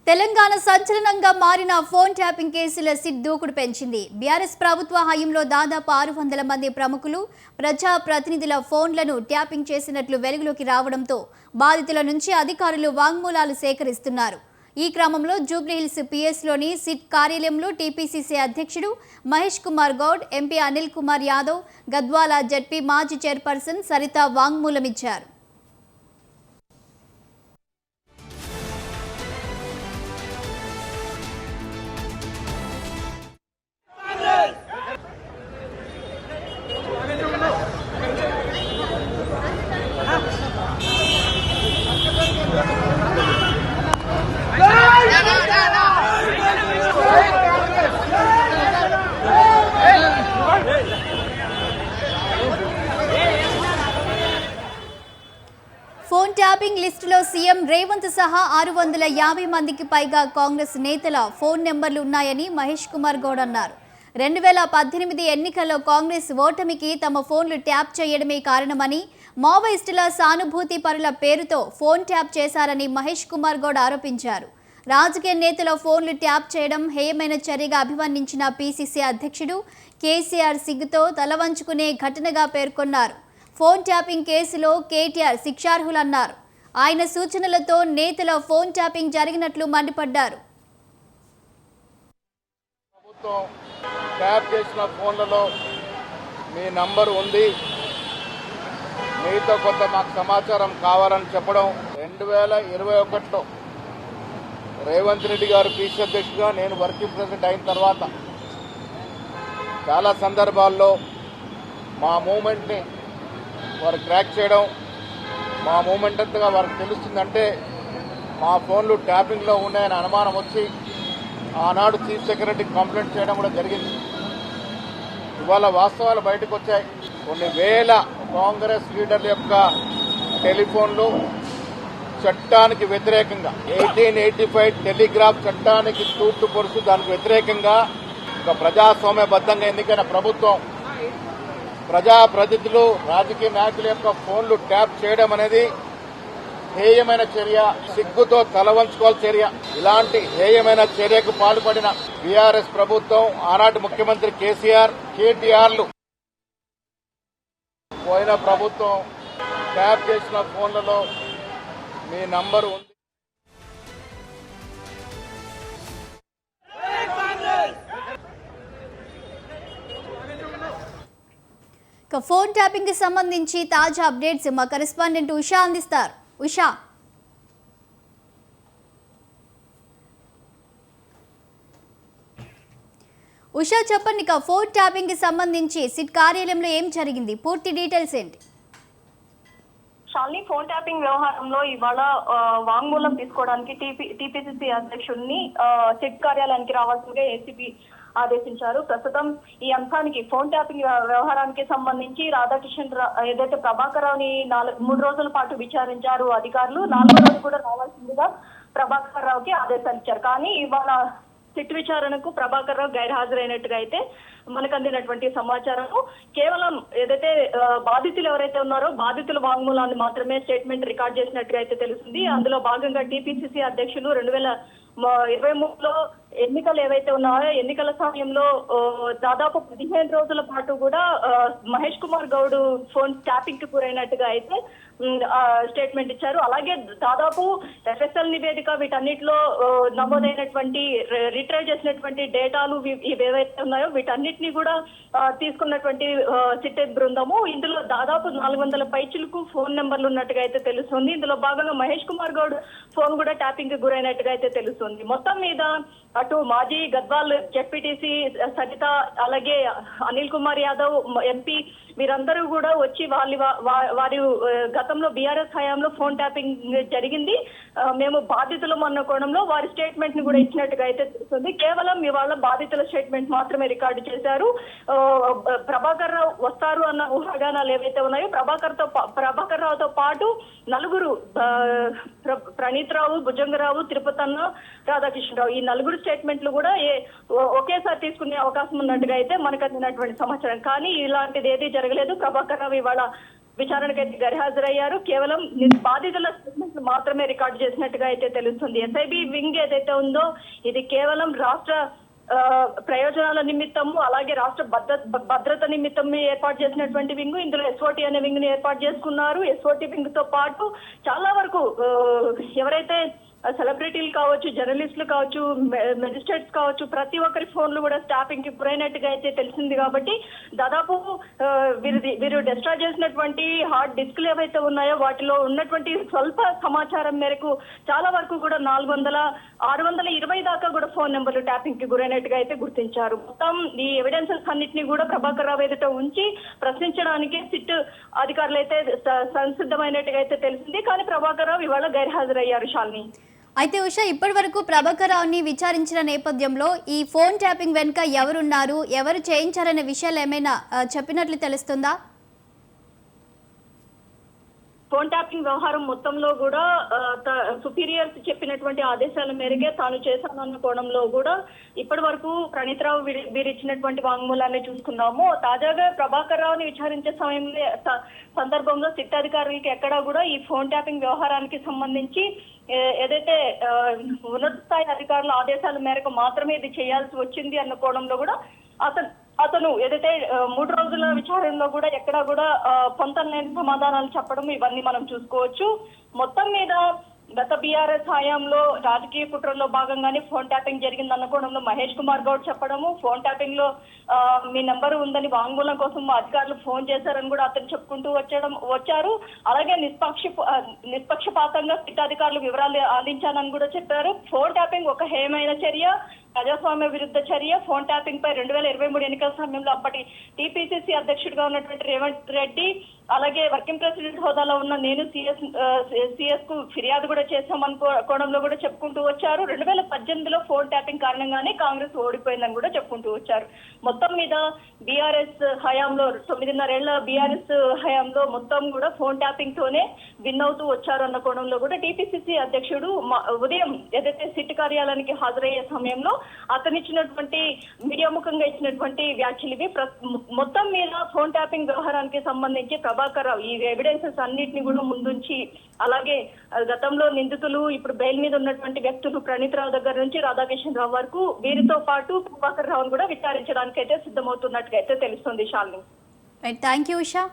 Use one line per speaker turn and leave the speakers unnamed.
తెలంగాణ సంచలనంగా మారిన phone tapping కేసుల సిట్ దూకుడు పెంచింది. బీఆర్ఎస్ ప్రభుత్వ హయాంలో దాదాపు 600 మంది ప్రముఖులు, ప్రజా ప్రతినిధుల ఫోన్లను ట్యాపింగ్ చేసినట్లు వెలుగులోకి రావడంతో బాధితుల నుంచి అధికారులు వాంగ్మూలాలు సేకరిస్తున్నారు. ఈ క్రమంలో జూబ్లీహిల్స్ పిఎస్లోని సిట్ కార్యాలయంలో టీపీసీసీ అధ్యక్షుడు మహేష్ కుమార్ గౌడ్, ఎంపీ అనిల్ కుమార్ యాదవ్, గద్వాల జడ్పీ మాజీ చైర్పర్సన్ సరిత వాంగ్మూలమిచ్చారు. ఫోన్ ట్యాపింగ్ లిస్టులో సీఎం రేవంత్ సహా 650 మందికి పైగా కాంగ్రెస్ నేతల ఫోన్ నెంబర్లు ఉన్నాయని మహేష్ కుమార్ గౌడ్ అన్నారు. 2018 ఎన్నికల్లో కాంగ్రెస్ ఓటమికి తమ ఫోన్లు ట్యాప్ చేయడమే కారణమని, మావోయిస్టుల సానుభూతి పరుల పేరుతో ఫోన్ ట్యాప్ చేశారని మహేష్ కుమార్ గౌడ్ ఆరోపించారు. రాజకీయ నేతల ఫోన్లు ట్యాప్ చేయడం హేయమైన చర్యగా అభివర్ణించిన పీసీసీ అధ్యక్షుడు కేసీఆర్ సిగ్గుతో తలవంచుకునే ఘటనగా పేర్కొన్నారు. ఫోన్ ట్యాపింగ్ కేసులో కేటీఆర్ శిక్షార్హులన్నారు. ఆయన సూచనలతో నేతల ఫోన్ ట్యాపింగ్ జరిగినట్లు మండిపడ్డారు.
ప్రభుత్వం ట్యాప్ చేసిన ఫోన్లలో మీ నంబర్ ఉంది, మీతో కొంత మాకు సమాచారం కావాలని చెప్పడం 2021లో రేవంత్ రెడ్డి గారు పీసీ అధ్యక్షుడిగా, నేను వర్కింగ్ ప్రెసిడెంట్ అయిన తర్వాత చాలా సందర్భాల్లో మా మూమెంట్ని వారు క్రాక్ చేయడం, మా మూమెంట్ అంతగా వారికి తెలుస్తుందంటే మా ఫోన్లు ట్యాపింగ్లో ఉన్నాయని అనుమానం వచ్చి ఆనాడు చీఫ్ సెక్రటరీకి కంప్లైంట్ చేయడం కూడా జరిగింది. ఇవాళ వాస్తవాలు బయటకు వచ్చాయి. కొన్ని వేల కాంగ్రెస్ లీడర్ల యొక్క టెలిఫోన్లు చట్టానికి వ్యతిరేకంగా 1885 టెలిగ్రాఫ్ చట్టానికి తూట్లు పొరుస్తూ దానికి వ్యతిరేకంగా ఒక ప్రజాస్వామ్యబద్ధంగా ఎన్నికైన ప్రభుత్వం ప్రజాప్రతినిధులు, రాజకీయ నాయకుల యొక్క ఫోన్లు ట్యాప్ చేయడం అనేది హేయమైన చర్య, సిగ్గుతో తలవంచుకోవాల్సిన చర్య. ఇలాంటి హేయమైన చర్యకు పాల్పడిన బీఆర్ఎస్ ప్రభుత్వం, ఆనాటి ముఖ్యమంత్రి కేసీఆర్, కేటీఆర్లు, పోయిన ప్రభుత్వం ట్యాప్ చేసిన ఫోన్లలో మీ నంబరు ఉంది.
ఫోన్ ట్యాపింగ్ కి సంబంధించి తాజా అప్డేట్స్ మా కరెస్పాండెంట్ ఉషా అందిస్తారు. ఉషా చెప్పండి, ఫోన్ ట్యాపింగ్ కి సంబంధించి సిట్ కార్యాలయంలో ఏం జరిగింది, పూర్తి డీటెయిల్స్ ఏంటి?
షాలిని, ఫోన్ ట్యాపింగ్ వ్యవహారంలో ఇవాళ వాంగ్మూలం తీసుకోవడానికి టీపీసీసీ అధ్యక్షుడిని సిట్ కార్యాలయానికి రావాల్సిందిగా ఏసీబీ ఆదేశించారు. ప్రస్తుతం ఈ అంశానికి, ఫోన్ ట్యాపింగ్ వ్యవహారానికి సంబంధించి రాధాకిషన్ ఏదైతే ప్రభాకర్ రావుని 3 రోజుల పాటు విచారించారు అధికారులు. 4వ రోజు కూడా రావాల్సిందిగా ప్రభాకర్ రావుకి ఆదేశాలు ఇచ్చారు. కానీ ఇవాళ సిట్ విచారణకు ప్రభాకర్ రావు గైర్హాజరైనట్టుగా అయితే మనకు అందినటువంటి సమాచారం. కేవలం ఏదైతే బాధితులు ఎవరైతే ఉన్నారో బాధితుల వాంగ్మూలాన్ని మాత్రమే స్టేట్మెంట్ రికార్డ్ చేసినట్టుగా అయితే తెలుస్తుంది. అందులో భాగంగా టీపీసీసీ అధ్యక్షులు 2023లో ఎన్నికలు ఏవైతే ఉన్నాయో ఎన్నికల సమయంలో దాదాపు 15 రోజుల పాటు కూడా మహేష్ కుమార్ గౌడ్ ఫోన్ ట్యాపింగ్ కి గురైనట్టుగా అయితే స్టేట్మెంట్ ఇచ్చారు. అలాగే దాదాపు ఎఫ్ఎస్ఎల్ నివేదిక వీటన్నిటిలో నమోదైనటువంటి రిట్రైవ్ చేసినటువంటి డేటాలు ఏవైతే ఉన్నాయో వీటన్నిటిని కూడా తీసుకున్నటువంటి సిట్ బృందము. ఇందులో దాదాపు 400 పైచిలకు ఫోన్ నెంబర్లు ఉన్నట్టుగా అయితే తెలుస్తుంది. ఇందులో భాగంగా మహేష్ కుమార్ గౌడ్ ఫోన్ కూడా ట్యాపింగ్ కి గురైనట్టుగా అయితే తెలుస్తుంది. మొత్తం మీద అటు మాజీ గద్వాల్ జెడ్పీటీసీ సరిత, అలాగే అనిల్ కుమార్ యాదవ్ ఎంపీ, వీరందరూ కూడా వచ్చి వారి గతంలో బీఆర్ఎస్ హయాంలో ఫోన్ ట్యాపింగ్ జరిగింది, మేము బాధితులం అన్న కోణంలో వారి స్టేట్మెంట్ ని కూడా ఇచ్చినట్టుగా అయితే తెలుస్తుంది. కేవలం ఇవాళ బాధితుల స్టేట్మెంట్ మాత్రమే రికార్డు చేశారు. ప్రభాకర్ రావు వస్తారు అన్న ఊహాగానాలు ఏవైతే ఉన్నాయో ప్రభాకర్ రావుతో పాటు 4 ప్రణీత్ రావు, భుజంగరావు, తిరుపతన్న, రాధాకిషన్ రావు, ఈ 4 స్టేట్మెంట్లు కూడా ఒకేసారి తీసుకునే అవకాశం ఉన్నట్టుగా అయితే మనకు అందినటువంటి సమాచారం. కానీ ఇలాంటిది ఏదీ జరగలేదు. ప్రభాకర్ రావు ఇవాళ విచారణకైతే గైర్హాజరయ్యారు. కేవలం బాధితుల స్టేట్మెంట్లు మాత్రమే రికార్డు చేసినట్టుగా అయితే తెలుస్తుంది. ఎస్ఐబి వింగ్ ఏదైతే ఉందో ఇది కేవలం రాష్ట్ర ప్రయోజనాల నిమిత్తము అలాగే రాష్ట్ర భద్రత నిమిత్తం ఏర్పాటు చేసినటువంటి వింగ్. ఇందులో ఎస్ఓటి అనే వింగ్ ని ఏర్పాటు చేసుకున్నారు. ఎస్ఓటి వింగ్ తో పాటు చాలా వరకు ఎవరైతే సెలబ్రిటీలు కావచ్చు, జర్నలిస్టులు కావచ్చు, మెజిస్ట్రేట్స్ కావచ్చు, ప్రతి ఒక్కరి ఫోన్లు కూడా స్టాపింగ్ కి గురైనట్టుగా అయితే తెలిసింది. కాబట్టి దాదాపు వీరు డిస్ట్రాయ్ చేసినటువంటి హార్డ్ డిస్క్లు ఏవైతే ఉన్నాయో వాటిలో ఉన్నటువంటి స్వల్ప సమాచారం మేరకు చాలా వరకు కూడా 620 దాకా కూడా ఫోన్ నెంబర్లు ట్యాపింగ్ కి గురైనట్టుగా అయితే గుర్తించారు. మొత్తం ఈ ఎవిడెన్సెస్ అన్నింటినీ కూడా ప్రభాకర్ రావు ఎదుట ఉంచి ప్రశ్నించడానికి సిట్ అధికారులు అయితే సంసిద్ధమైనట్టుగా అయితే తెలిసింది. కానీ ప్రభాకర్ రావు ఇవాళ గైర్హాజరయ్యారు. శాలిని,
అయితే ఉషా, ఇప్పటి వరకు ప్రభాకర్ రావుని విచారించిన నేపథ్యంలో ఈ ఫోన్ ట్యాపింగ్ వెనుక ఎవరున్నారు, ఎవరు చేయించారనే విషయాలు ఏమైనా చెప్పినట్లు తెలుస్తుందా?
ఫోన్ ట్యాపింగ్ వ్యవహారం మొత్తంలో కూడా సుపీరియర్స్ చెప్పినటువంటి ఆదేశాల మేరకే తాను చేశానన్న కోణంలో కూడా ఇప్పటి వరకు ప్రణీత్ రావు వీరిచ్చినటువంటి వాంగ్మూలాన్ని చూసుకున్నాము. తాజాగా ప్రభాకర్ రావుని విచారించే సందర్భంలో సిట్ అధికారులకి ఎక్కడా కూడా ఈ ఫోన్ ట్యాపింగ్ వ్యవహారానికి సంబంధించి ఏదైతే ఉన్నత స్థాయి అధికారుల ఆదేశాల మేరకు మాత్రమే ఇది చేయాల్సి వచ్చింది అన్న కోణంలో కూడా అతను ఏదైతే 3 రోజుల విచారణలో కూడా ఎక్కడా కూడా పొంతం లేని సమాధానాలు చెప్పడం ఇవన్నీ మనం చూసుకోవచ్చు. మొత్తం మీద గత బీఆర్ఎస్ హయాంలో రాజకీయ కుట్రల్లో భాగంగానే ఫోన్ ట్యాపింగ్ జరిగిందన్న కోణంలో మహేష్ కుమార్ గౌడ్ చెప్పడము, ఫోన్ ట్యాపింగ్ లో మీ నెంబర్ ఉందని వాంగ్మూలం కోసం అధికారులు ఫోన్ చేశారని కూడా అతను చెప్పుకుంటూ వచ్చారు. అలాగే నిష్పక్షపాతంగా సిట్ అధికారులు వివరాలు అందించానని కూడా చెప్పారు. ఫోన్ ట్యాపింగ్ ఒక హేయమైన చర్య, ప్రజాస్వామ్య విరుద్ధ చర్య. ఫోన్ ట్యాపింగ్ పై 2023 ఎన్నికల సమయంలో అప్పటి టీపీసీసీ అధ్యక్షుడిగా ఉన్నటువంటి రేవంత్ రెడ్డి అలాగే వర్కింగ్ ప్రెసిడెంట్ హోదాలో ఉన్న నేను సిఎస్ కు ఫిర్యాదు కూడా చేశామని కోణంలో కూడా చెప్పుకుంటూ వచ్చారు. 2018లో ఫోన్ ట్యాపింగ్ కారణంగానే కాంగ్రెస్ ఓడిపోయిందని కూడా చెప్పుకుంటూ వచ్చారు. మొత్తం మీద బీఆర్ఎస్ హయాంలో 9.5 ఏళ్ల బీఆర్ఎస్ హయాంలో మొత్తం కూడా ఫోన్ ట్యాపింగ్ తోనే విన్ అవుతూ వచ్చారు అన్న కోణంలో కూడా టీపీసీసీ అధ్యక్షుడు ఉదయం ఏదైతే సిట్ కార్యాలయానికి హాజరయ్యే సమయంలో అతను ఇచ్చినటువంటి మీడియా ముఖంగా ఇచ్చినటువంటి వ్యాఖ్యలు ఇవి. మొత్తం మీద ఫోన్ ట్యాపింగ్ వ్యవహారానికి సంబంధించి ప్రభాకర్ రావు ఈ ఎవిడెన్సెస్ అన్నింటినీ కూడా ముందుంచి అలాగే గతంలో నిందితులు ఇప్పుడు బెయిల్ మీద ఉన్నటువంటి వ్యక్తులు ప్రణీత్ రావు దగ్గర నుంచి రాధాకిషన్ రావు వరకు వీరితో పాటు ప్రభాకర్ రావును కూడా విచారించడానికి అయితే సిద్ధమవుతున్నట్టుగా అయితే తెలుస్తుంది. Shalini,
thank you Usha.